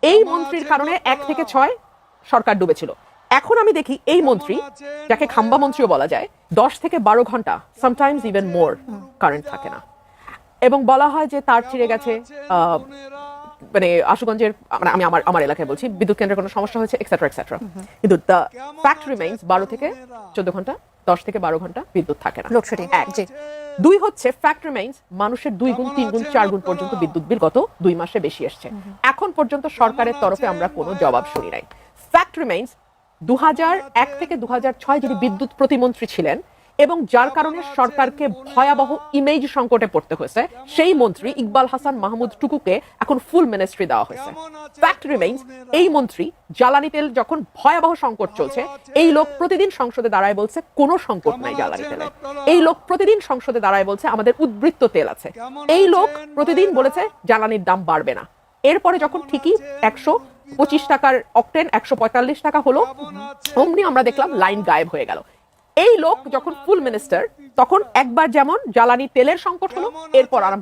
এই মন্ত্রীর কারণে 1 থেকে 6 সরকার ডুবেছিল। এখন আমি দেখি এই মন্ত্রী, যাকে খাম্বা মন্ত্রীও বলা যায়, 10 থেকে 12 ঘন্টা, সামটাইমস ইভেন মোর, কারেন্ট থাকে না। এবং বলা হয় যে তার ছিঁড়ে গেছে, মানে আশুগঞ্জের, আমি আমার এলাকায় বলছি, বিদ্যুৎ কেন্দ্রের কোনো সমস্যা হয়েছে, এক্সেট্রা এক্সেট্রা। কিন্তু দ্য ফ্যাক্ট রিমেইনস 12 থেকে 14 ঘন্টা, 10 থেকে 12 ঘন্টা বিদ্যুৎ থাকে না। লোডশেডিং। জি। 2 হচ্ছে ফ্যাক্ট রিমেইনস মানুষের 2 গুণ 3 গুণ 4 গুণ পর্যন্ত বিদ্যুৎ বিল গত 2 মাসে বেশি এসছে। এখন পর্যন্ত সরকারের তরফে আমরা কোনো জবাব শুনি নাই। ফ্যাক্ট রিমেইনস 2001 থেকে 2006 যিনি বিদ্যুৎ প্রতিমন্ত্রী ছিলেন এবং যার কারণে সরকারকে ভয়াবহ ইমেজ সংকটে পড়তে হয়েছে, সেই মন্ত্রী ইকবাল হাসান মাহমুদ টুকুকে এখন ফুল মিনিস্ট্রি দেওয়া হয়েছে। ফ্যাক্ট রিমেইনস এই মন্ত্রী জ্বালানি তেল যখন ভয়াবহ সংকট চলছে, এই লোক প্রতিদিন সংসদে দাঁড়ায় বলছে কোনো সংকট নাই জ্বালানি তেলে। এই লোক প্রতিদিন সংসদে দাঁড়ায় বলছে আমাদের উদ্বৃত্ত তেল আছে। এই লোক প্রতিদিন বলেছে জ্বালানির দাম বাড়বে না। এরপরে যখন ঠিকই 125 টাকার অকটেন 145 টাকা হলো, অমনি আমরা দেখলাম লাইন গায়েব হয়ে গেল। এই লোক যখন ফুল মিনিস্টার, তখন একবার যেমন জ্বালানি তেলের সংকট হলো, এরপর আরম্ভ